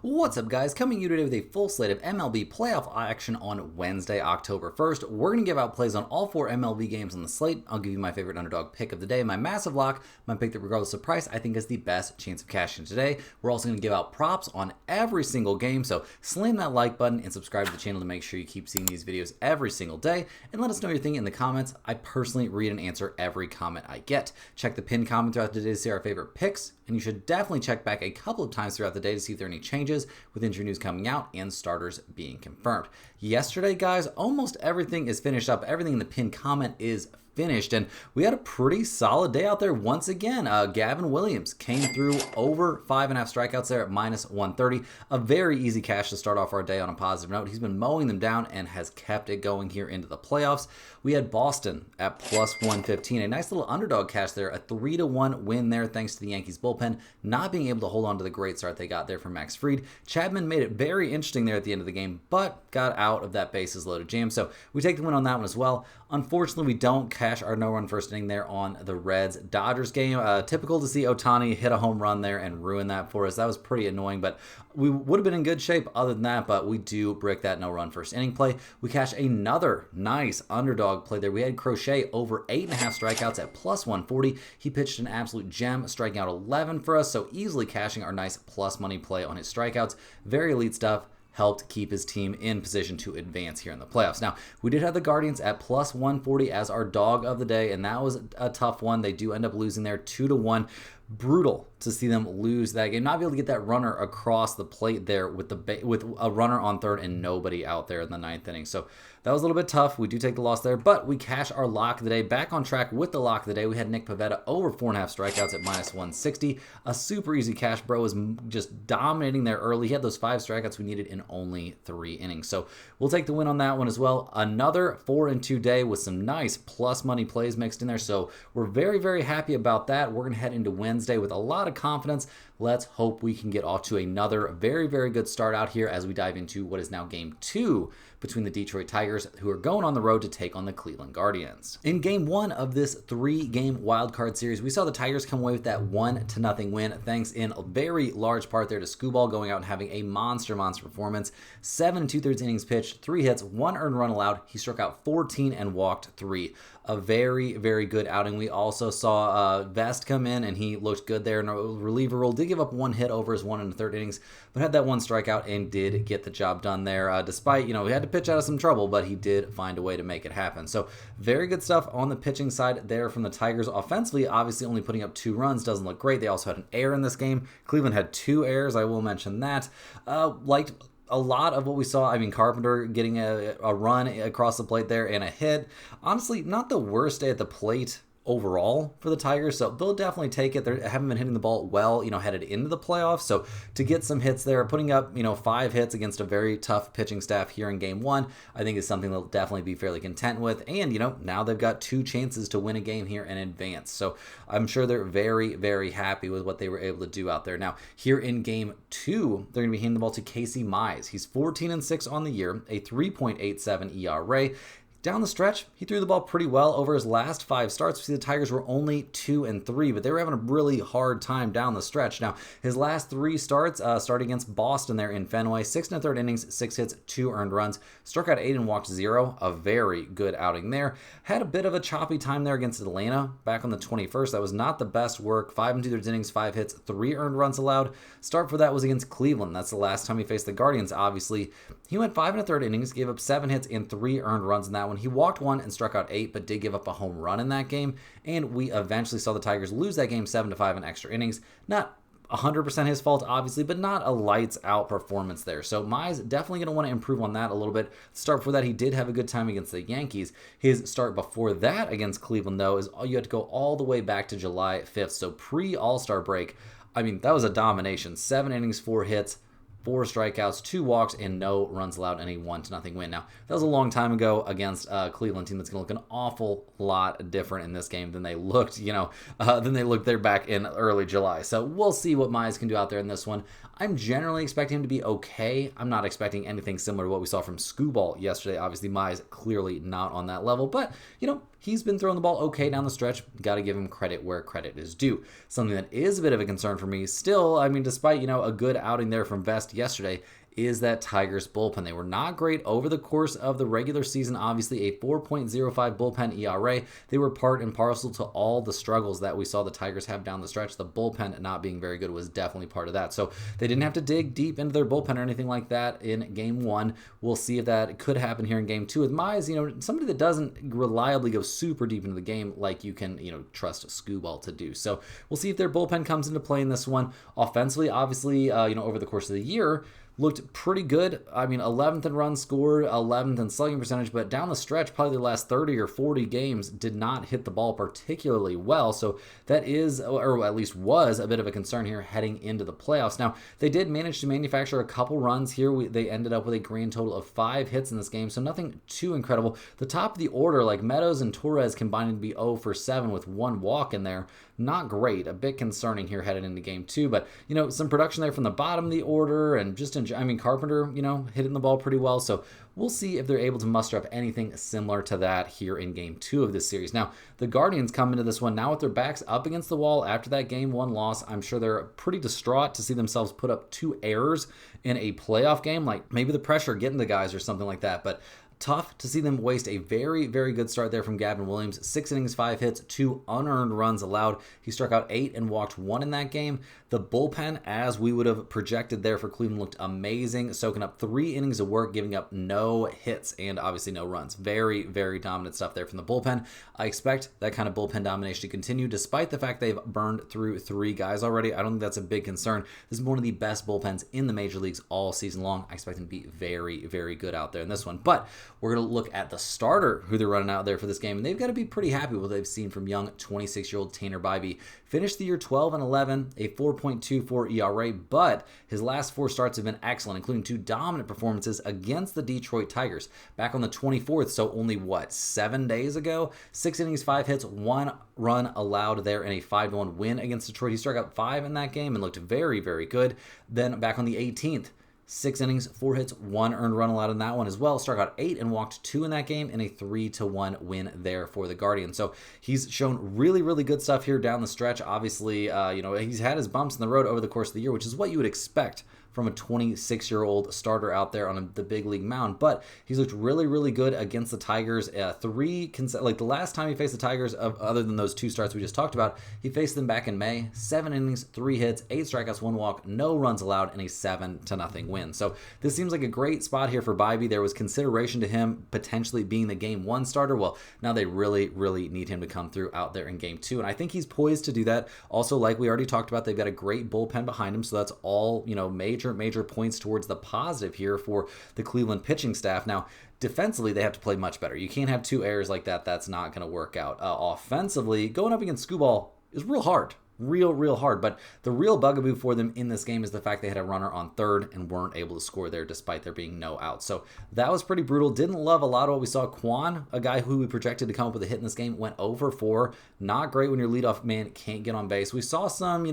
What's up, guys? Coming to you today with a full slate of MLB playoff action on Wednesday, October 1st. We're going to give out plays on all four MLB games on the slate. I'll give you my favorite underdog pick of the day, my massive lock, my pick that regardless of price, I think is the best chance of cashing today. We're also going to give out props on every single game, so slam that like button and subscribe to the channel to make sure you keep seeing these videos every single day. And let us know your thing in the comments. I personally read and answer every comment I get. Check the pinned comment throughout the day to see our favorite picks, and you should definitely check back a couple of times throughout the day to see if there are any changes with injury news coming out and starters being confirmed. Yesterday, guys, almost everything is finished up. Everything in the pinned comment is finished, and we had a pretty solid day out there once again. Gavin Williams came through over 5.5 strikeouts there at -130. A very easy cash to start off our day on a positive note. He's been mowing them down and has kept it going here into the playoffs. We had Boston at +115. A nice little underdog cash there, a 3-1 win there thanks to the Yankees bullpen not being able to hold on to the great start they got there from Max Fried. Chapman made it very interesting there at the end of the game, but got out of that bases loaded jam. So we take the win on that one as well. Unfortunately, we don't cash our no-run first inning there on the Reds-Dodgers game. Typical to see Ohtani hit a home run there and ruin that for us. That was pretty annoying, but we would have been in good shape other than that, but we do brick that no-run first inning play. We cash another nice underdog play there. We had Crochet over 8.5 strikeouts at +140. He pitched an absolute gem, striking out 11 for us, so easily cashing our nice plus money play on his strikeouts. Very elite stuff. Helped keep his team in position to advance here in the playoffs. Now, we did have the Guardians at +140 as our dog of the day, and that was a tough one. They do end up losing there 2-1. Brutal to see them lose that game. Not be able to get that runner across the plate there with a runner on third and nobody out there in the ninth inning. So that was a little bit tough. We do take the loss there, but we cash our lock of the day. Back on track with the lock of the day. We had Nick Pivetta over 4.5 strikeouts at -160. A super easy cash. Bro was just dominating there early. He had those 5 strikeouts we needed in only 3 innings. So we'll take the win on that one as well. Another 4-2 day with some nice plus money plays mixed in there. So we're very, very happy about that. We're going to head into Wednesday with a lot of confidence. Let's hope we can get off to another very, very good start out here as we dive into what is now game 2 between the Detroit Tigers, who are going on the road to take on the Cleveland Guardians. In game 1 of this 3-game wildcard series, we saw the Tigers come away with that 1-0 win, thanks in a very large part there to Skubal going out and having a monster performance. 7 2/3 innings pitched, 3 hits, 1 earned run allowed. He struck out 14 and walked 3. A very, very good outing. We also saw Vest come in, and he looked good there in a reliever role. Did give up 1 hit over his 1 1/3 innings, but had that 1 strikeout and did get the job done there. Despite, he had to pitch out of some trouble, but he did find a way to make it happen. So very good stuff on the pitching side there from the Tigers. Offensively, obviously only putting up 2 runs doesn't look great. They also had an error in this game. Cleveland had 2 errors. I will mention that. Liked a lot of what we saw. I mean, Carpenter getting a run across the plate there and a hit. Honestly, not the worst day at the plate overall for the Tigers, so they'll definitely take it. They haven't been hitting the ball well, headed into the playoffs, so to get some hits there, putting up, 5 hits against a very tough pitching staff here in game 1, I think is something they'll definitely be fairly content with, and, now they've got 2 chances to win a game here in advance, so I'm sure they're very, very happy with what they were able to do out there. Now, here in game 2, they're going to be handing the ball to Casey Mize. He's 14-6 on the year, a 3.87 ERA. Down the stretch, he threw the ball pretty well over his last 5 starts. We see the Tigers were only 2-3, but they were having a really hard time down the stretch. Now, his last 3 starts, started against Boston there in Fenway, 6 1/3 innings, 6 hits, 2 earned runs, struck out 8 and walked 0. A very good outing there. Had a bit of a choppy time there against Atlanta back on the 21st. That was not the best work. 5 2/3 innings, 5 hits, 3 earned runs allowed. Start for that was against Cleveland. That's the last time he faced the Guardians, obviously. He went 5 1/3 innings, gave up 7 hits and 3 earned runs in that one. He walked 1 and struck out 8, but did give up a home run in that game, and we eventually saw the Tigers lose that game 7-5 in extra innings. Not 100% his fault, obviously, but not a lights-out performance there. So Mize definitely going to want to improve on that a little bit. Start before that, he did have a good time against the Yankees. His start before that against Cleveland, though, is you had to go all the way back to July 5th, so pre-All-Star break. I mean, that was a domination. 7 innings, 4 hits, 4 strikeouts, 2 walks, and no runs allowed, and a 1-0 win. Now, that was a long time ago against a Cleveland team that's going to look an awful lot different in this game than they looked, than they looked there back in early July. So we'll see what Mize can do out there in this one. I'm generally expecting him to be okay. I'm not expecting anything similar to what we saw from Skubal yesterday. Obviously, Mize clearly not on that level, but, he's been throwing the ball okay down the stretch. Got to give him credit where credit is due. Something that is a bit of a concern for me still, despite, a good outing there from Vest yesterday is that Tigers bullpen. They were not great over the course of the regular season. Obviously, a 4.05 bullpen ERA. They were part and parcel to all the struggles that we saw the Tigers have down the stretch. The bullpen not being very good was definitely part of that. So they didn't have to dig deep into their bullpen or anything like that in game one. We'll see if that could happen here in game two with Mize, somebody that doesn't reliably go super deep into the game like you can, trust Scooball to do. So we'll see if their bullpen comes into play in this one. Offensively, obviously, over the course of the year, looked pretty good. 11th in runs scored, 11th in slugging percentage, but down the stretch, probably the last 30 or 40 games did not hit the ball particularly well. So that is, or at least was, a bit of a concern here heading into the playoffs. Now, they did manage to manufacture a couple runs here. They ended up with a grand total of 5 hits in this game, so nothing too incredible. The top of the order, like Meadows and Torres, combined to be 0 for 7 with 1 walk in there. Not great. A bit concerning here headed into game two, but some production there from the bottom of the order, and just Carpenter, hitting the ball pretty well. So we'll see if they're able to muster up anything similar to that here in game two of this series. Now, the Guardians come into this one now with their backs up against the wall after that game one loss. I'm sure they're pretty distraught to see themselves put up 2 errors in a playoff game, like maybe the pressure getting the guys or something like that, but tough to see them waste a very, very good start there from Gavin Williams. 6 innings, 5 hits, 2 unearned runs allowed. He struck out 8 and walked 1 in that game. The bullpen, as we would have projected there for Cleveland, looked amazing, soaking up 3 innings of work, giving up no hits and obviously no runs. Very, very dominant stuff there from the bullpen. I expect that kind of bullpen domination to continue, despite the fact they've burned through 3 guys already. I don't think that's a big concern. This is one of the best bullpens in the major leagues all season long. I expect them to be very, very good out there in this one. But we're going to look at the starter who they're running out there for this game, and they've got to be pretty happy with what they've seen from young 26-year-old Tanner Bybee. Finished the year 12-11, a 4.24 ERA, but his last 4 starts have been excellent, including 2 dominant performances against the Detroit Tigers. Back on the 24th, so only, 7 days ago? 6 innings, 5 hits, 1 run allowed there in a 5-1 win against Detroit. He struck out 5 in that game and looked very, very good. Then back on the 18th, 6 innings, 4 hits, 1 earned run allowed in that one as well. Struck out 8 and walked 2 in that game in a 3-1 win there for the Guardians. So he's shown really, really good stuff here down the stretch. Obviously, he's had his bumps in the road over the course of the year, which is what you would expect from a 26-year-old starter out there on the big league mound. But he's looked really, really good against the Tigers. The last time he faced the Tigers, other than those 2 starts we just talked about, he faced them back in May. 7 innings, 3 hits, 8 strikeouts, 1 walk, no runs allowed, and a 7-0 win. So this seems like a great spot here for Bybee. There was consideration to him potentially being the game 1 starter. Well, now they really, really need him to come through out there in game 2, and I think he's poised to do that. Also, like we already talked about, they've got a great bullpen behind him, so that's all major points towards the positive here for the Cleveland pitching staff. Now, defensively, they have to play much better. You can't have 2 errors like that. That's not going to work out. Offensively, going up against Scooball is real hard. Real hard. But the real bugaboo for them in this game is the fact they had a runner on third and weren't able to score there despite there being no out. So that was pretty brutal. Didn't love a lot of what we saw. Quan, a guy who we projected to come up with a hit in this game, went 0 for 4. Not great when your leadoff man can't get on base. We saw some,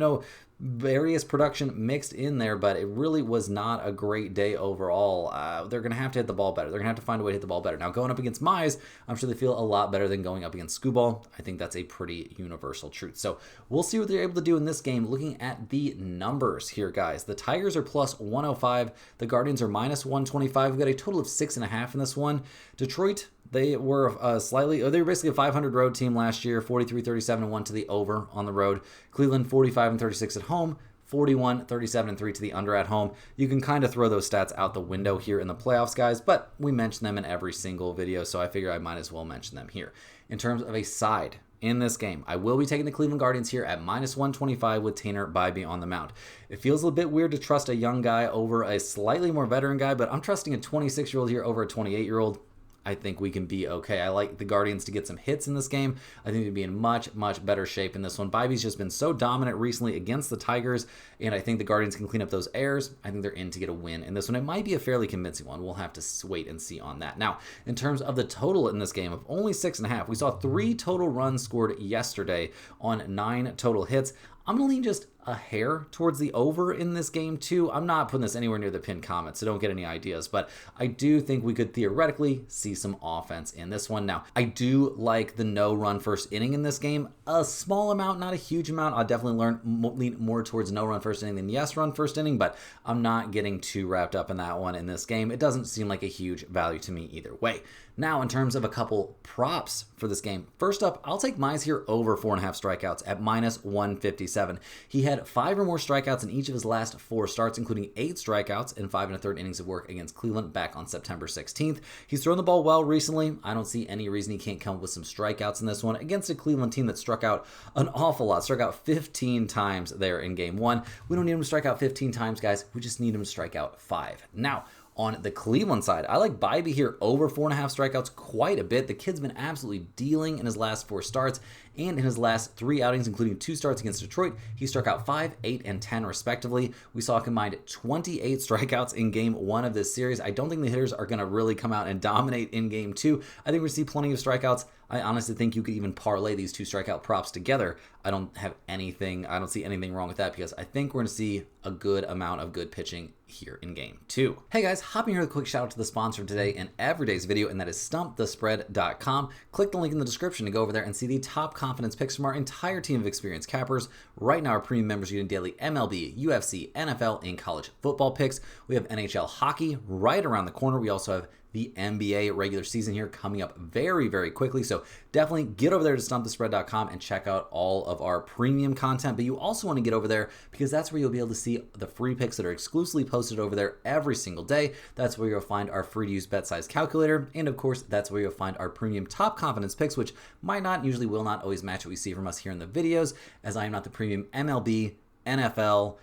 various production mixed in there, but it really was not a great day overall. They're going to have to hit the ball better. They're going to have to find a way to hit the ball better. Now, going up against Mize, I'm sure they feel a lot better than going up against Scooball. I think that's a pretty universal truth. So we'll see what they're able to do in this game. Looking at the numbers here, guys. The Tigers are plus 105. The Guardians are minus 125. We've got a total of 6.5 in this one. Detroit, they were they were basically a 500 road team last year, 43-37-1 to the over on the road. Cleveland 45-36 at home, 41-37-3 to the under at home. You can kind of throw those stats out the window here in the playoffs, guys, but we mention them in every single video, so I figure I might as well mention them here. In terms of a side in this game, I will be taking the Cleveland Guardians here at minus 125 with Tanner Bybee on the mound. It feels a little bit weird to trust a young guy over a slightly more veteran guy, but I'm trusting a 26-year-old here over a 28-year-old. I think we can be okay. I like the Guardians to get some hits in this game. I think they'd be in much better shape in this one. Bybee's just been so dominant recently against the Tigers, and I think the Guardians can clean up those errors. I think they're in to get a win in this one. It might be a fairly convincing one. We'll have to wait and see on that. Now, in terms of the total in this game of only 6.5, we saw 3 total runs scored yesterday on 9 total hits. I'm going to lean just a hair towards the over in this game too. I'm not putting this anywhere near the pinned comment, so don't get any ideas, but I do think we could theoretically see some offense in this one. Now, I do like the no run first inning in this game. A small amount, not a huge amount. I'll definitely lean more towards no run first inning than yes run first inning, but I'm not getting too wrapped up in that one in this game. It doesn't seem like a huge value to me either way. Now, in terms of a couple props for this game, first up, I'll take Mize here over 4.5 strikeouts at minus 157. He had 5 or more strikeouts in each of his last 4 starts, including 8 strikeouts in 5 1/3 innings of work against Cleveland back on September 16th. He's thrown the ball well recently. I don't see any reason he can't come up with some strikeouts in this one against a Cleveland team that struck out an awful lot, struck out 15 times there in game 1. We don't need him to strike out 15 times, guys. We just need him to strike out 5. Now, on the Cleveland side, I like Bybee here over 4.5 strikeouts quite a bit. The kid's been absolutely dealing in his last 4 starts, and in his last 3 outings, including 2 starts against Detroit, he struck out 5, 8, and 10 respectively. We saw a combined 28 strikeouts in game 1 of this series. I don't think the hitters are going to really come out and dominate in game 2. I think we're going to see plenty of strikeouts. I honestly think you could even parlay these 2 strikeout props together. I don't see anything wrong with that because I think we're going to see a good amount of good pitching here in game 2. Hey guys, hopping here with a quick shout out to the sponsor of today and every day's video, and that is stumpthespread.com. Click the link in the description to go over there and see the top confidence picks from our entire team of experienced cappers. Right now, our premium members are getting daily MLB, UFC, NFL, and college football picks. We have NHL hockey right around the corner. We also have the NBA regular season here coming up very, very quickly. So definitely get over there to stumpthespread.com and check out all of our premium content. But you also want to get over there because that's where you'll be able to see the free picks that are exclusively posted over there every single day. That's where you'll find our free to use bet size calculator. And of course, that's where you'll find our premium top confidence picks, which usually will not always match what we see from us here in the videos, as I am not the premium MLB, NFL,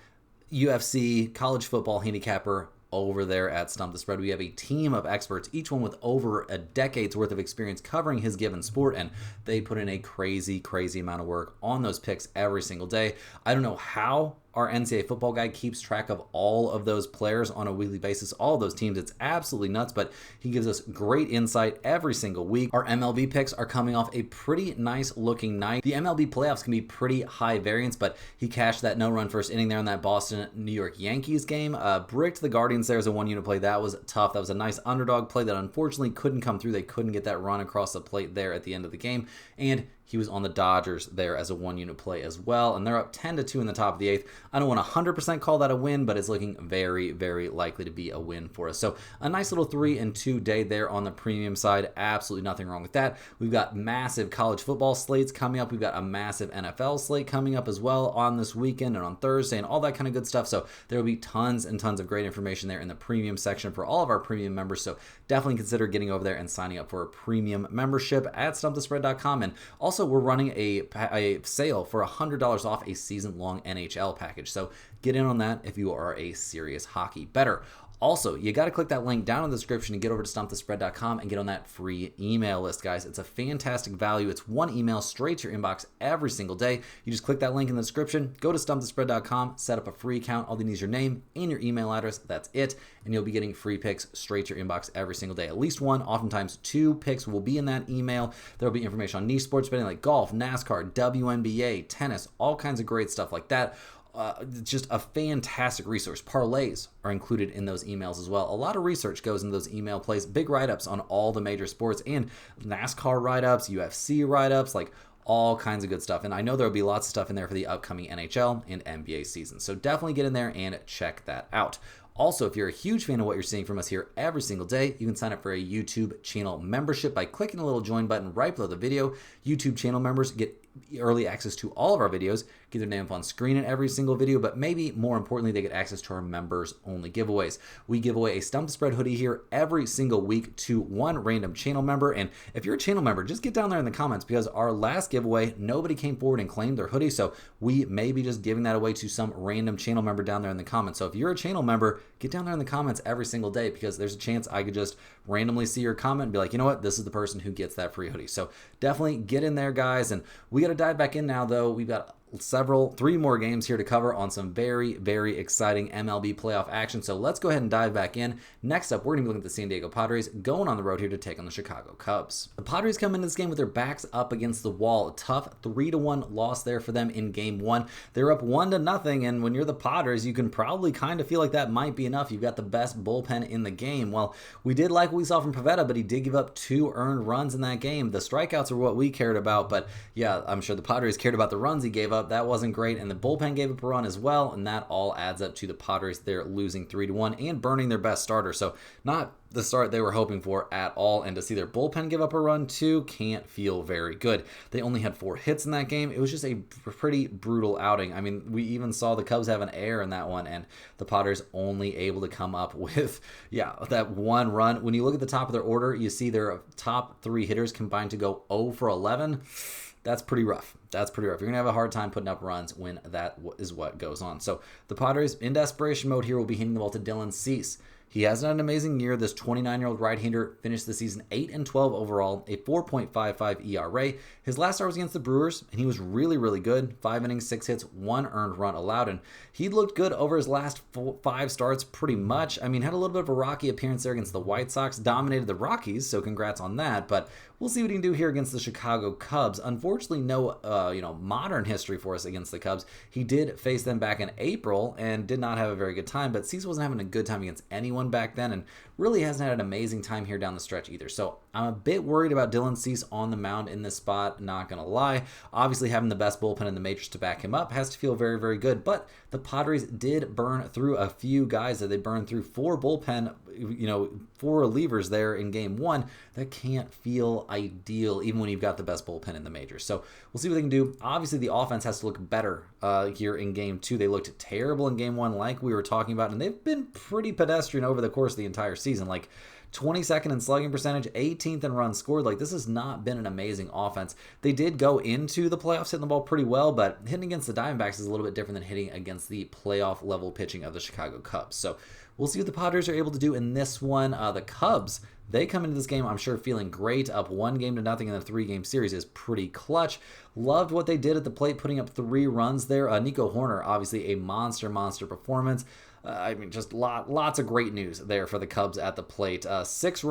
UFC, college football handicapper over there at Stump the Spread. We have a team of experts, each one with over a decade's worth of experience covering his given sport, and they put in a crazy, crazy amount of work on those picks every single day. I don't know how our NCAA football guy keeps track of all of those players on a weekly basis, all of those teams. It's absolutely nuts, but he gives us great insight every single week. Our MLB picks are coming off a pretty nice looking night. The MLB playoffs can be pretty high variance, but he cashed that no-run first inning there in that Boston-New York Yankees game. Bricked the Guardians there as a one-unit play. That was tough. That was a nice underdog play that unfortunately couldn't come through. They couldn't get that run across the plate there at the end of the game, and he was on the Dodgers there as a one-unit play as well, and they're up 10-2 in the top of the 8th. I don't want to 100% call that a win, but it's looking very, very likely to be a win for us. So a nice little 3-2 day there on the premium side. Absolutely nothing wrong with that. We've got massive college football slates coming up. We've got a massive NFL slate coming up as well on this weekend and on Thursday and all that kind of good stuff. So there will be tons and tons of great information there in the premium section for all of our premium members. So definitely consider getting over there and signing up for a premium membership at stumpthespread.com. And also, we're running a sale for $100 off a season-long NHL package. So get in on that if you are a serious hockey bettor. Also, you got to click that link down in the description and get over to stumpthespread.com and get on that free email list, guys. It's a fantastic value. It's one email straight to your inbox every single day. You just click that link in the description, go to stumpthespread.com, set up a free account. All you need is your name and your email address. That's it. And you'll be getting free picks straight to your inbox every single day. At least one, oftentimes 2 picks will be in that email. There will be information on niche sports betting like golf, NASCAR, WNBA, tennis, all kinds of great stuff like that. Just a fantastic resource. Parlays are included in those emails as well. A lot of research goes into those email plays. Big write-ups on all the major sports and NASCAR write-ups, UFC write-ups, like all kinds of good stuff. And I know there will be lots of stuff in there for the upcoming NHL and NBA season. So definitely get in there and check that out. Also, if you're a huge fan of what you're seeing from us here every single day, you can sign up for a YouTube channel membership by clicking the little join button right below the video. YouTube channel members get early access to all of our videos, get their name up on screen in every single video, but maybe more importantly, they get access to our members only giveaways. We give away a Stump the Spread hoodie here every single week to one random channel member. And if you're a channel member, just get down there in the comments, because our last giveaway, nobody came forward and claimed their hoodie. So we may be just giving that away to some random channel member down there in the comments. So if you're a channel member, get down there in the comments every single day, because there's a chance I could just randomly see your comment and be like, you know what, this is the person who gets that free hoodie. So definitely get in there, guys. And we got to dive back in now, though. We've got three more games here to cover on some very, very exciting MLB playoff action. So let's go ahead and dive back in. Next up, we're going to be looking at the San Diego Padres going on the road here to take on the Chicago Cubs. The Padres come into this game with their backs up against the wall. A tough 3-1 loss there for them in game one. They're up 1-0, and when you're the Padres, you can probably kind of feel like that might be enough. You've got the best bullpen in the game. Well, we did like what we saw from Pivetta, but he did give up 2 earned runs in that game. The strikeouts are what we cared about, but yeah, I'm sure the Padres cared about the runs he gave up. That wasn't great, and the bullpen gave up a run as well, and that all adds up to the Padres. They're losing 3-1 and burning their best starter, so not the start they were hoping for at all, and to see their bullpen give up a run too can't feel very good. They only had 4 hits in that game. It was just a pretty brutal outing. I mean, we even saw the Cubs have an error in that one, and the Padres only able to come up with, that 1 run. When you look at the top of their order, you see their top 3 hitters combined to go 0 for 11. That's pretty rough. You're going to have a hard time putting up runs when that is what goes on. So the Padres, in desperation mode here, will be hitting the ball to Dylan Cease. He has had an amazing year. This 29-year-old right-hander finished the season 8-12 overall, a 4.55 ERA. His last start was against the Brewers, and he was really, really good. 5 innings, 6 hits, 1 earned run allowed, and he looked good over his last 5 starts pretty much. I mean, had a little bit of a rocky appearance there against the White Sox, dominated the Rockies, so congrats on that, but we'll see what he can do here against the Chicago Cubs. Unfortunately, no modern history for us against the Cubs. He did face them back in April and did not have a very good time, but Cease wasn't having a good time against anyone back then, and really hasn't had an amazing time here down the stretch either. So I'm a bit worried about Dylan Cease on the mound in this spot, not going to lie. Obviously, having the best bullpen in the majors to back him up has to feel very, very good, but the Padres did burn through a few guys. That they burned through 4 bullpen, 4 relievers there in game 1. That can't feel ideal, even when you've got the best bullpen in the majors. So we'll see what they can do. Obviously, the offense has to look better here in game 2. They looked terrible in game 1, like we were talking about, and they've been pretty pedestrian over the course of the entire season. Like 22nd in slugging percentage, 18th in runs scored. Like, this has not been an amazing offense. They did go into the playoffs hitting the ball pretty well, but hitting against the Diamondbacks is a little bit different than hitting against the playoff level pitching of the Chicago Cubs. So we'll see what the Padres are able to do in this one. The Cubs, they come into this game, I'm sure, feeling great. Up 1-0 in the 3-game series is pretty clutch. Loved what they did at the plate, putting up 3 runs there. Nico Horner, obviously a monster performance. Just lots of great news there for the Cubs at the plate. 6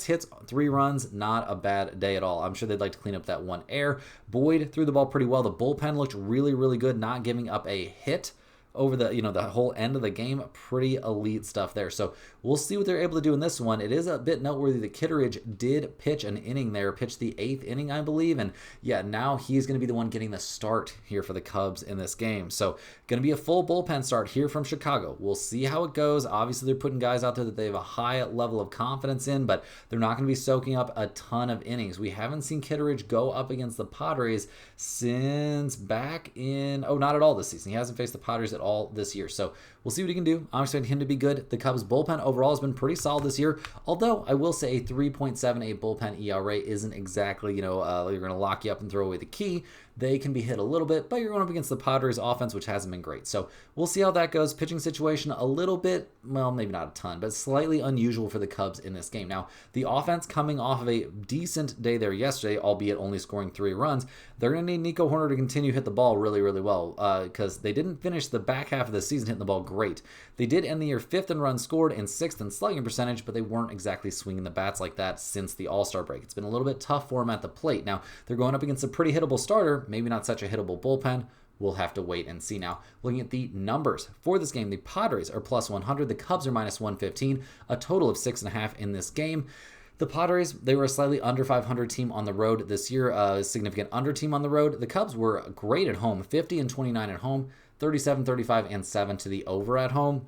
hits, 3 runs, not a bad day at all. I'm sure they'd like to clean up that 1 error. Boyd threw the ball pretty well. The bullpen looked really, really good, not giving up a hit over the whole end of the game. Pretty elite stuff there. So we'll see what they're able to do in this one. It is a bit noteworthy that Kitteridge did pitch an inning there, pitched the 8th inning, I believe, and now he's going to be the one getting the start here for the Cubs in this game. So going to be a full bullpen start here from Chicago. We'll see how it goes. Obviously, they're putting guys out there that they have a high level of confidence in, but they're not going to be soaking up a ton of innings. We haven't seen Kitteridge go up against the Padres since back in, not at all this season. He hasn't faced the Padres at all this year. So we'll see what he can do. I'm expecting him to be good. The Cubs bullpen overall has been pretty solid this year, although I will say a 3.78 bullpen ERA isn't exactly, you're going to lock you up and throw away the key. They can be hit a little bit, but you're going up against the Padres offense, which hasn't been great. So we'll see how that goes. Pitching situation a little bit, well, maybe not a ton, but slightly unusual for the Cubs in this game. Now, the offense coming off of a decent day there yesterday, albeit only scoring 3 runs, they're going to need Nico Horner to continue to hit the ball really, really well, because they didn't finish the back half of the season hitting the ball great. They did end the year 5th in runs scored and 6th in slugging percentage, but they weren't exactly swinging the bats like that since the All-Star break. It's been a little bit tough for them at the plate. Now, they're going up against a pretty hittable starter, maybe not such a hittable bullpen. We'll have to wait and see. Now, looking at the numbers for this game, the Padres are plus 100, the Cubs are minus 115, a total of 6.5 in this game. The Padres, they were a slightly under 500 team on the road this year, a significant under team on the road. The Cubs were great at home, 50-29 at home, 37-35 and 7 to the over at home.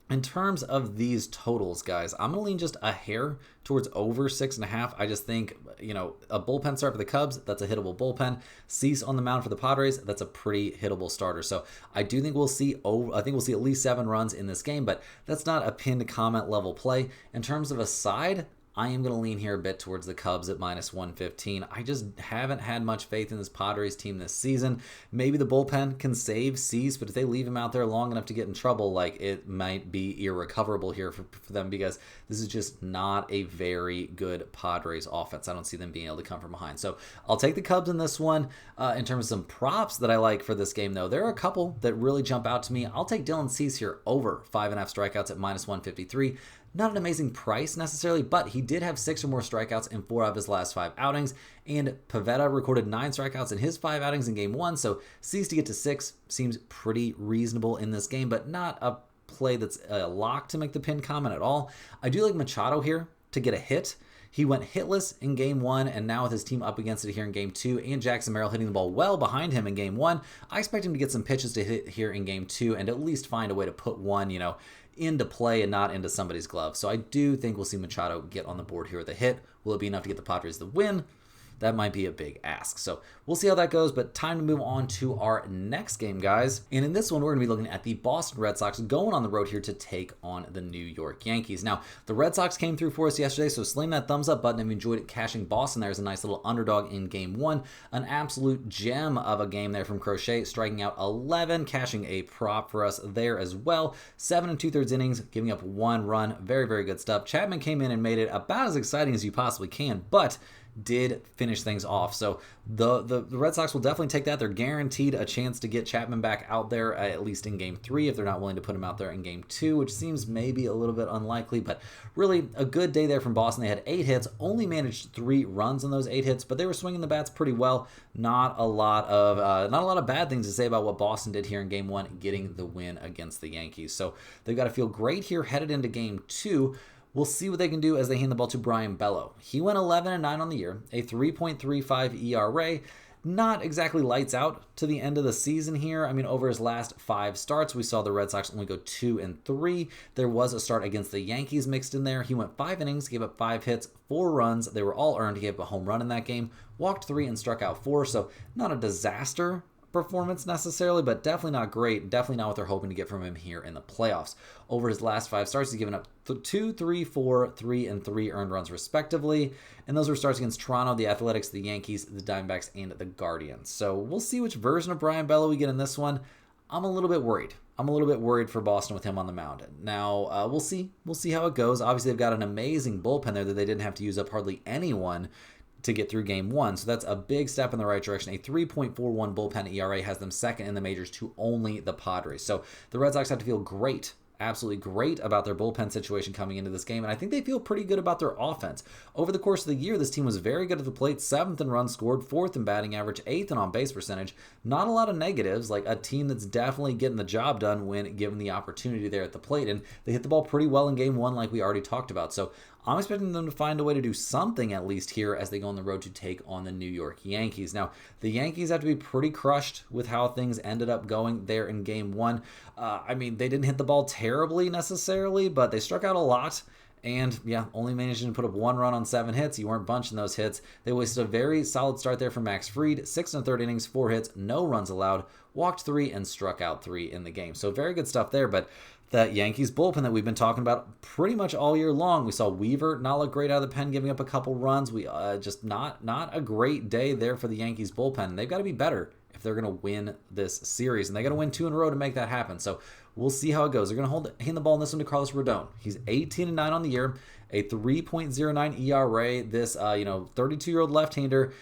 In terms of these totals, guys, I'm going to lean just a hair towards over 6.5. I just think, a bullpen start for the Cubs, that's a hittable bullpen. Cease on the mound for the Padres, that's a pretty hittable starter. So I do think we'll see at least 7 runs in this game, but that's not a pinned comment level play. In terms of a side, I am going to lean here a bit towards the Cubs at -115. I just haven't had much faith in this Padres team this season. Maybe the bullpen can save Cease, but if they leave him out there long enough to get in trouble, like, it might be irrecoverable here for them, because this is just not a very good Padres offense. I don't see them being able to come from behind. So I'll take the Cubs in this one. In terms of some props that I like for this game, though, there are a couple that really jump out to me. I'll take Dylan Cease here over 5.5 strikeouts at -153. Not an amazing price necessarily, but he did have 6 or more strikeouts in 4 of his last 5 outings, and Pivetta recorded 9 strikeouts in his 5 outings in game 1, so Cease to get to 6 seems pretty reasonable in this game, but not a play that's a lock to make the pin comment at all. I do like Machado here to get a hit. He went hitless in game 1, and now with his team up against it here in game 2, and Jackson Merrill hitting the ball well behind him in game 1, I expect him to get some pitches to hit here in game 2 and at least find a way to put one, into play and not into somebody's glove. So I do think we'll see Machado get on the board here with a hit. Will it be enough to get the Padres the win? That might be a big ask. So we'll see how that goes, but time to move on to our next game, guys. And in this one, we're going to be looking at the Boston Red Sox going on the road here to take on the New York Yankees. Now, the Red Sox came through for us yesterday, so slam that thumbs up button if you enjoyed it. Cashing Boston there is a nice little underdog in game 1. An absolute gem of a game there from Crochet, striking out 11, cashing a prop for us there as well. 7 2/3 innings, giving up 1 run. Very, very good stuff. Chapman came in and made it about as exciting as you possibly can, but did finish things off. So the Red Sox will definitely take that. They're guaranteed a chance to get Chapman back out there, at least in game 3, if they're not willing to put him out there in game 2, which seems maybe a little bit unlikely, but really a good day there from Boston. They had 8 hits, only managed 3 runs on those 8 hits, but they were swinging the bats pretty well. Not a lot of bad things to say about what Boston did here in game 1, getting the win against the Yankees. So they've got to feel great here headed into game 2. We'll see what they can do as they hand the ball to Brian Bello. He went 11-9 on the year, a 3.35 ERA. Not exactly lights out to the end of the season here. I mean, over his last 5 starts, we saw the Red Sox only go 2-3. There was a start against the Yankees mixed in there. He went 5 innings, gave up 5 hits, 4 runs. They were all earned. He gave up a home run in that game, walked 3 and struck out 4. So not a disaster performance necessarily, but definitely not great. Definitely not what they're hoping to get from him here in the playoffs. Over his last 5 starts, he's given up 2, 3, 4, 3, and 3 earned runs respectively. And those were starts against Toronto, the Athletics, the Yankees, the Diamondbacks, and the Guardians. So we'll see which version of Brian Bello we get in this one. I'm a little bit worried. I'm a little bit worried for Boston with him on the mound. Now, we'll see. We'll see how it goes. Obviously, they've got an amazing bullpen there that they didn't have to use up hardly anyone to get through game 1. So that's a big step in the right direction. A 3.41 bullpen ERA has them second in the majors to only the Padres. So the Red Sox have to feel great, absolutely great about their bullpen situation coming into this game, and I think they feel pretty good about their offense. Over the course of the year, this team was very good at the plate, 7th in runs scored, 4th in batting average, 8th in on-base percentage. Not a lot of negatives, like a team that's definitely getting the job done when given the opportunity there at the plate, and they hit the ball pretty well in game 1 like we already talked about. So I'm expecting them to find a way to do something at least here as they go on the road to take on the New York Yankees. Now, the Yankees have to be pretty crushed with how things ended up going there in game 1. I mean, they didn't hit the ball terribly necessarily, but they struck out a lot. And yeah, only managing to put up 1 run on 7 hits. You weren't bunching those hits. They wasted a very solid start there from Max Fried. 6 1/3 innings, 4 hits, no runs allowed, walked 3 and struck out 3 in the game. So very good stuff there. But that Yankees bullpen that we've been talking about pretty much all year long. We saw Weaver not look great out of the pen, giving up a couple runs. We just not a great day there for the Yankees bullpen. They've got to be better if they're going to win this series, and they got to win 2 in a row to make that happen. So we'll see how it goes. They're going to hand the ball in this one to Carlos Rodon. He's 18-9 on the year, a 3.09 ERA. This 32-year-old left-hander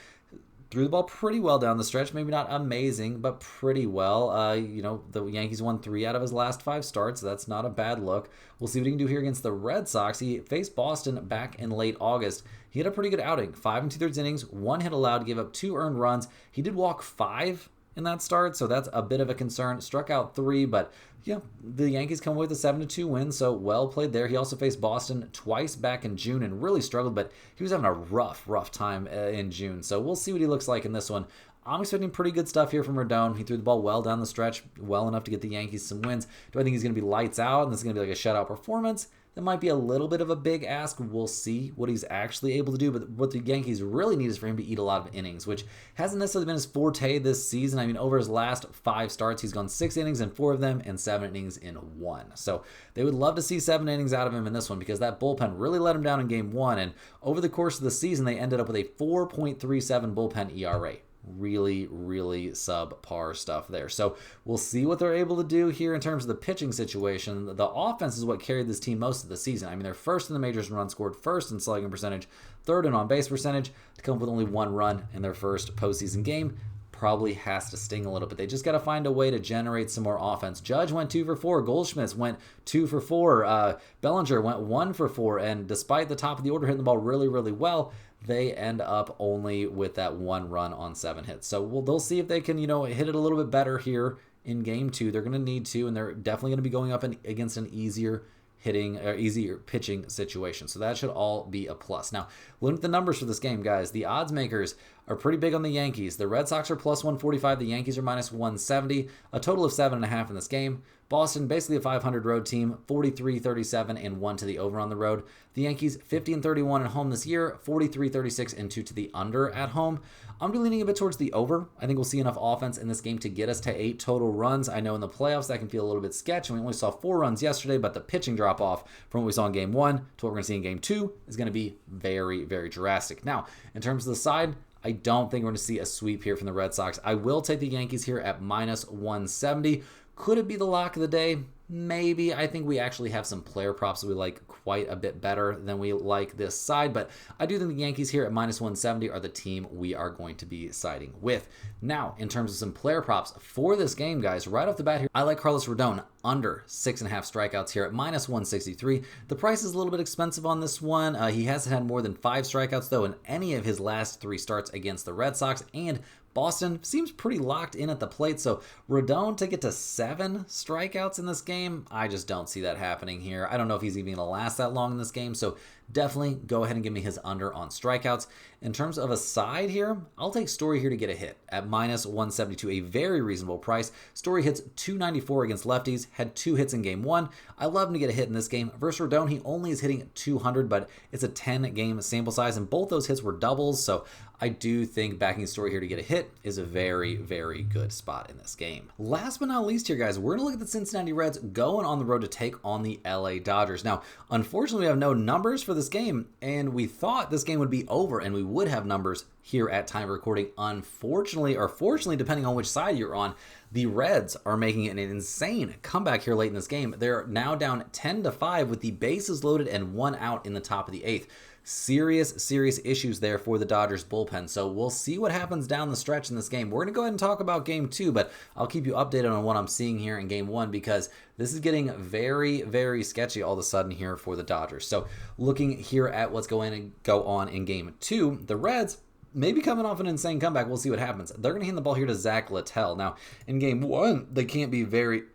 threw the ball pretty well down the stretch. Maybe not amazing, but pretty well. The Yankees won 3 out of his last 5 starts. So that's not a bad look. We'll see what he can do here against the Red Sox. He faced Boston back in late August. He had a pretty good outing. 5 2/3 innings, 1 hit allowed, gave up 2 earned runs. He did walk 5 in that start, so that's a bit of a concern. Struck out 3, but yeah, the Yankees come away with a 7-2 win, so well played there. He also faced Boston twice back in June and really struggled, but he was having a rough time in June, so we'll see what he looks like in this one. I'm expecting pretty good stuff here from Rodon. He threw the ball well down the stretch, well enough to get the Yankees some wins. Do I think he's going to be lights out and this is going to be like a shutout performance? That might be a little bit of a big ask. We'll see what he's actually able to do. But what the Yankees really need is for him to eat a lot of innings, which hasn't necessarily been his forte this season. I mean, over his last 5 starts, he's gone 6 innings in 4 of them and 7 innings in 1. So they would love to see 7 innings out of him in this one because that bullpen really let him down in game 1. And over the course of the season, they ended up with a 4.37 bullpen ERA. Really subpar stuff there. So we'll see what they're able to do here in terms of the pitching situation. The offense is what carried this team most of the season. I mean, they're first in the majors in runs scored, first in slugging percentage, third in on-base percentage, to come up with only 1 run in their first postseason game. Probably has to sting a little bit. They just got to find a way to generate some more offense. Judge went 2 for 4. Goldschmidt went 2 for 4. Bellinger went 1 for 4. And despite the top of the order hitting the ball really well, they end up only with that 1 run on 7 hits. So they'll see if they can, hit it a little bit better here in game 2. They're going to need to, and they're definitely going to be going up against an easier pitching situation. So that should all be a plus. Now, look at the numbers for this game, guys. The odds makers are pretty big on the Yankees. The Red Sox are plus 145. The Yankees are minus 170. A total of 7.5 in this game. Boston, basically a 500 road team, 43-37 and 1 to the over on the road. The Yankees, 50-31 at home this year, 43-36 and 2 to the under at home. I'm leaning a bit towards the over. I think we'll see enough offense in this game to get us to 8 total runs. I know in the playoffs that can feel a little bit sketchy. We only saw 4 runs yesterday, but the pitching drop off from what we saw in game 1 to what we're going to see in game 2 is going to be very drastic. Now, in terms of the side, I don't think we're going to see a sweep here from the Red Sox. I will take the Yankees here at minus 170. Could it be the lock of the day? Maybe. I think we actually have some player props that we like quite a bit better than we like this side, but I do think the Yankees here at minus 170 are the team we are going to be siding with. Now, in terms of some player props for this game, guys, right off the bat here, I like Carlos Rodon under 6.5 strikeouts here at minus 163. The price is a little bit expensive on this one. He hasn't had more than 5 strikeouts, though, in any of his last 3 starts against the Red Sox, and Boston seems pretty locked in at the plate, so Rodon to get to 7 strikeouts in this game, I just don't see that happening here. I don't know if he's even going to last that long in this game, so definitely go ahead and give me his under on strikeouts. In terms of a side here, I'll take Story here to get a hit at minus 172, a very reasonable price. Story hits 294 against lefties, had 2 hits in game 1. I love him to get a hit in this game. Versus Rodon, he only is hitting 200, but it's a 10-game sample size, and both those hits were doubles, so I do think backing Story here to get a hit is a very good spot in this game. Last but not least here, guys, we're going to look at the Cincinnati Reds going on the road to take on the LA Dodgers. Now, unfortunately, we have no numbers for this game, and we thought this game would be over and we would have numbers here at time of recording. Unfortunately, or fortunately, depending on which side you're on, the Reds are making an insane comeback here late in this game. They're now down 10-5 with the bases loaded and 1 out in the top of the 8th. Serious issues there for the Dodgers bullpen. So we'll see what happens down the stretch in this game. We're going to go ahead and talk about game 2, but I'll keep you updated on what I'm seeing here in game 1 because this is getting very sketchy all of a sudden here for the Dodgers. So looking here at what's going to go on in game 2, the Reds maybe coming off an insane comeback. We'll see what happens. They're going to hand the ball here to Zach Littell. Now, in game 1, they can't be very...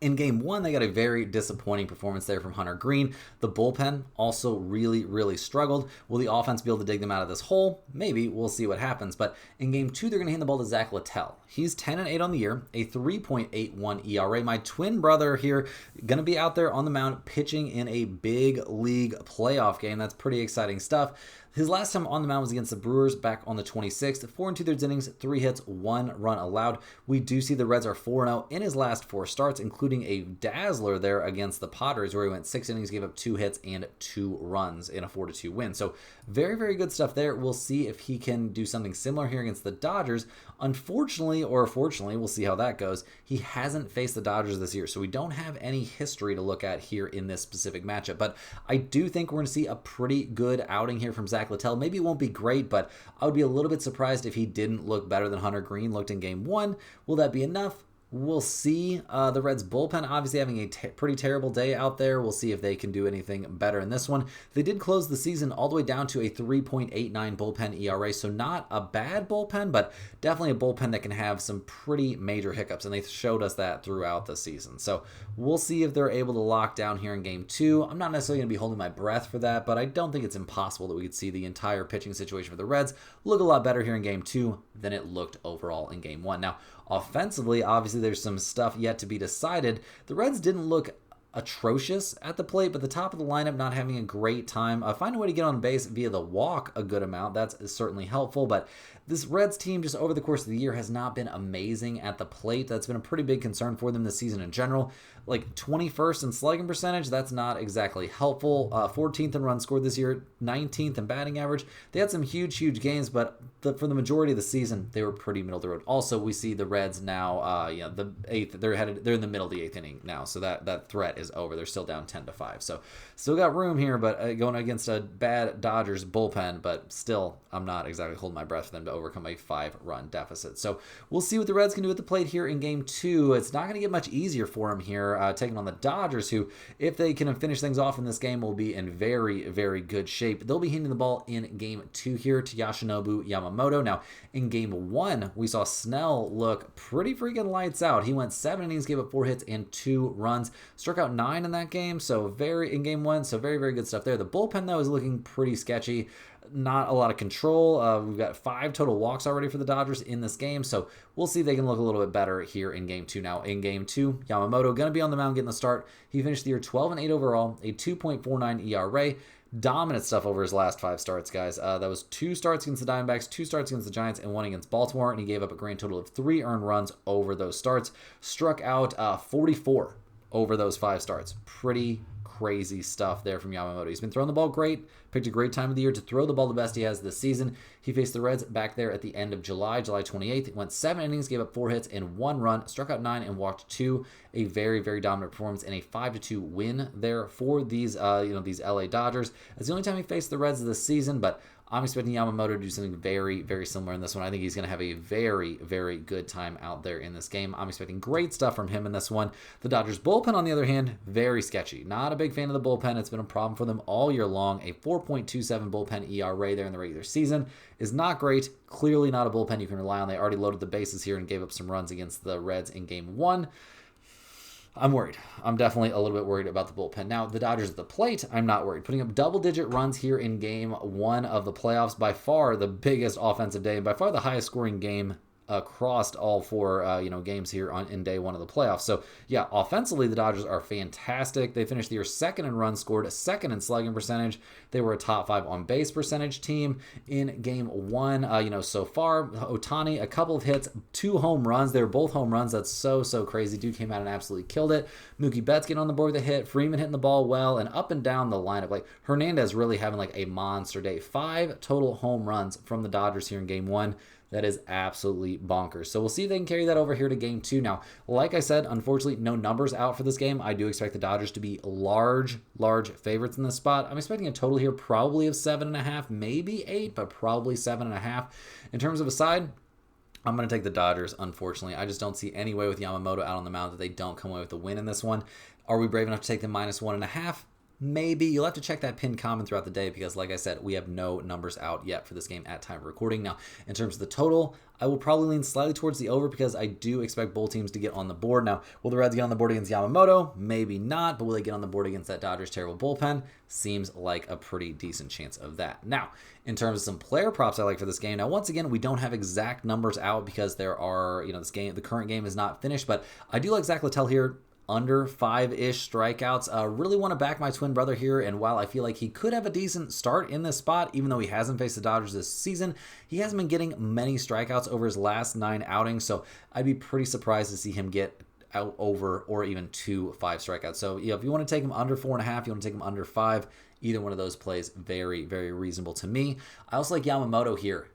In game 1, they got a very disappointing performance there from Hunter Green. The bullpen also really struggled. Will the offense be able to dig them out of this hole? Maybe. We'll see what happens. But in game 2, they're going to hand the ball to Zach Littell. He's 10-8 on the year, a 3.81 ERA. My twin brother here going to be out there on the mound pitching in a big league playoff game. That's pretty exciting stuff. His last time on the mound was against the Brewers back on the 26th. 4 2/3 innings, 3 hits, 1 run allowed. We do see the Reds are 4-0 in his last 4 starts, including a dazzler there against the Padres where he went 6 innings, gave up 2 hits and 2 runs in a 4-2 win. So very good stuff there. We'll see if he can do something similar here against the Dodgers. Unfortunately, or fortunately, we'll see how that goes, he hasn't faced the Dodgers this year, so we don't have any history to look at here in this specific matchup. But I do think we're going to see a pretty good outing here from Zach Littell. Maybe it won't be great, but I would be a little bit surprised if he didn't look better than Hunter Green looked in game 1. Will that be enough? We'll see. The Reds bullpen obviously having a pretty terrible day out there. We'll see if they can do anything better in this one. They did close the season all the way down to a 3.89 bullpen ERA, so not a bad bullpen, but definitely a bullpen that can have some pretty major hiccups, and they showed us that throughout the season. So we'll see if they're able to lock down here in game 2. I'm not necessarily going to be holding my breath for that, but I don't think it's impossible that we could see the entire pitching situation for the Reds look a lot better here in game 2 than it looked overall in game 1. Now, offensively, obviously, there's some stuff yet to be decided. The Reds didn't look atrocious at the plate, but the top of the lineup not having a great time. Find a way to get on base via the walk a good amount. That's certainly helpful, but this Reds team just over the course of the year has not been amazing at the plate. That's been a pretty big concern for them this season in general. Like 21st in slugging percentage, that's not exactly helpful. 14th in runs scored this year, 19th in batting average. They had some huge games, but for the majority of the season, they were pretty middle of the road. Also, we see the Reds now, the eighth, they're in the middle of the eighth inning now, so that threat is over. They're still down 10-5, so still got room here, but going against a bad Dodgers bullpen, but still, I'm not exactly holding my breath for them to overcome a 5-run deficit. So we'll see what the Reds can do at the plate here in Game 2. It's not going to get much easier for them here, taking on the Dodgers, who, if they can finish things off in this game, will be in very good shape. They'll be hitting the ball in Game 2 here to Yoshinobu Yamamoto. Now, in Game 1, we saw Snell look pretty freaking lights out. He went 7 innings, gave up 4 hits and 2 runs, struck out 9 in that game, so in Game 1, so very good stuff there. The bullpen, though, is looking pretty sketchy. Not a lot of control. We've got 5 total walks already for the Dodgers in this game, so we'll see if they can look a little bit better here in Game 2. Now, in Game 2, Yamamoto going to be on the mound getting the start. He finished the year 12-8 overall, a 2.49 ERA. Dominant stuff over his last 5 starts, guys. That was 2 starts against the Diamondbacks, 2 starts against the Giants, and 1 against Baltimore, and he gave up a grand total of 3 earned runs over those starts. Struck out 44 over those 5 starts. Pretty crazy stuff there from Yamamoto. He's been throwing the ball great, picked a great time of the year to throw the ball the best he has this season. He faced the Reds back there at the end of July 28th. Went 7 innings, gave up 4 hits and 1 run, struck out 9 and walked 2. A very dominant performance and a 5-2 win there for these LA Dodgers. It's the only time he faced the Reds this season, but I'm expecting Yamamoto to do something very similar in this one. I think he's going to have a very good time out there in this game. I'm expecting great stuff from him in this one. The Dodgers bullpen, on the other hand, very sketchy. Not a big fan of the bullpen. It's been a problem for them all year long. A 4.27 bullpen ERA there in the regular season is not great. Clearly not a bullpen you can rely on. They already loaded the bases here and gave up some runs against the Reds in Game 1. I'm worried. I'm definitely a little bit worried about the bullpen. Now, the Dodgers at the plate, I'm not worried. Putting up double-digit runs here in Game 1 of the playoffs, by far the biggest offensive day and by far the highest scoring game across all 4 games here in day 1 of the playoffs. So yeah, offensively the Dodgers are fantastic. They finished the year 2nd in runs scored, 2nd in slugging percentage. They were a top 5 on base percentage team in Game 1. So far, Ohtani, a couple of hits, 2 home runs. They were both home runs. That's so crazy. Dude came out and absolutely killed it. Mookie Betts getting on the board with a hit, Freeman hitting the ball well, and up and down the lineup. Like Hernandez really having like a monster day. 5 total home runs from the Dodgers here in Game 1. That is absolutely bonkers. So we'll see if they can carry that over here to Game 2. Now, like I said, unfortunately, no numbers out for this game. I do expect the Dodgers to be large favorites in this spot. I'm expecting a total here probably of 7.5, maybe 8, but probably 7.5. In terms of a side, I'm going to take the Dodgers, unfortunately. I just don't see any way with Yamamoto out on the mound that they don't come away with a win in this one. Are we brave enough to take the -1.5? Maybe. You'll have to check that pinned comment throughout the day because, like I said, we have no numbers out yet for this game at time of recording. Now, in terms of the total, I will probably lean slightly towards the over because I do expect both teams to get on the board. Now, will the Reds get on the board against Yamamoto? Maybe not, but will they get on the board against that Dodgers terrible bullpen? Seems like a pretty decent chance of that. Now, in terms of some player props I like for this game, now, once again, we don't have exact numbers out because there are, the current game is not finished, but I do like Zach Littell here. Under 5-ish strikeouts. Really want to back my twin brother here, and while I feel like he could have a decent start in this spot, even though he hasn't faced the Dodgers this season, he hasn't been getting many strikeouts over his last 9 outings, so I'd be pretty surprised to see him get out over or even 2 5 strikeouts. So if you want to take him under 4.5, you want to take him under 5, either one of those plays very reasonable to me. I also like Yamamoto here.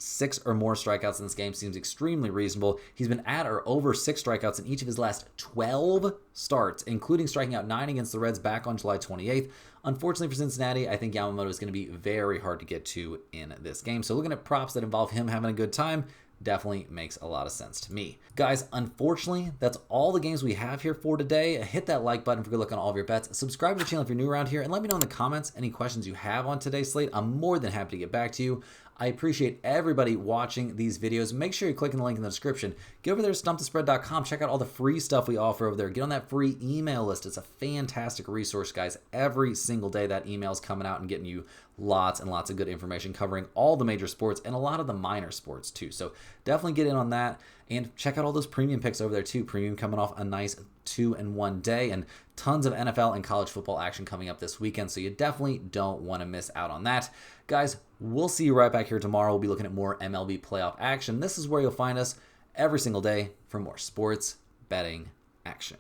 6 or more strikeouts in this game seems extremely reasonable. He's been at or over 6 strikeouts in each of his last 12 starts, including striking out 9 against the Reds back on July 28th. Unfortunately for Cincinnati, I think Yamamoto is going to be very hard to get to in this game. So looking at props that involve him having a good time definitely makes a lot of sense to me. Guys, unfortunately, that's all the games we have here for today. Hit that like button for good luck on all of your bets. Subscribe to the channel if you're new around here, and let me know in the comments any questions you have on today's slate. I'm more than happy to get back to you. I appreciate everybody watching these videos. Make sure you're clicking the link in the description. Get over there to stumpthespread.com. Check out all the free stuff we offer over there. Get on that free email list. It's a fantastic resource, guys. Every single day that email is coming out and getting you lots and lots of good information covering all the major sports and a lot of the minor sports too. So definitely get in on that and check out all those premium picks over there too. Premium coming off a nice 2-1 day and tons of NFL and college football action coming up this weekend. So you definitely don't want to miss out on that. Guys, we'll see you right back here tomorrow. We'll be looking at more MLB playoff action. This is where you'll find us every single day for more sports betting action.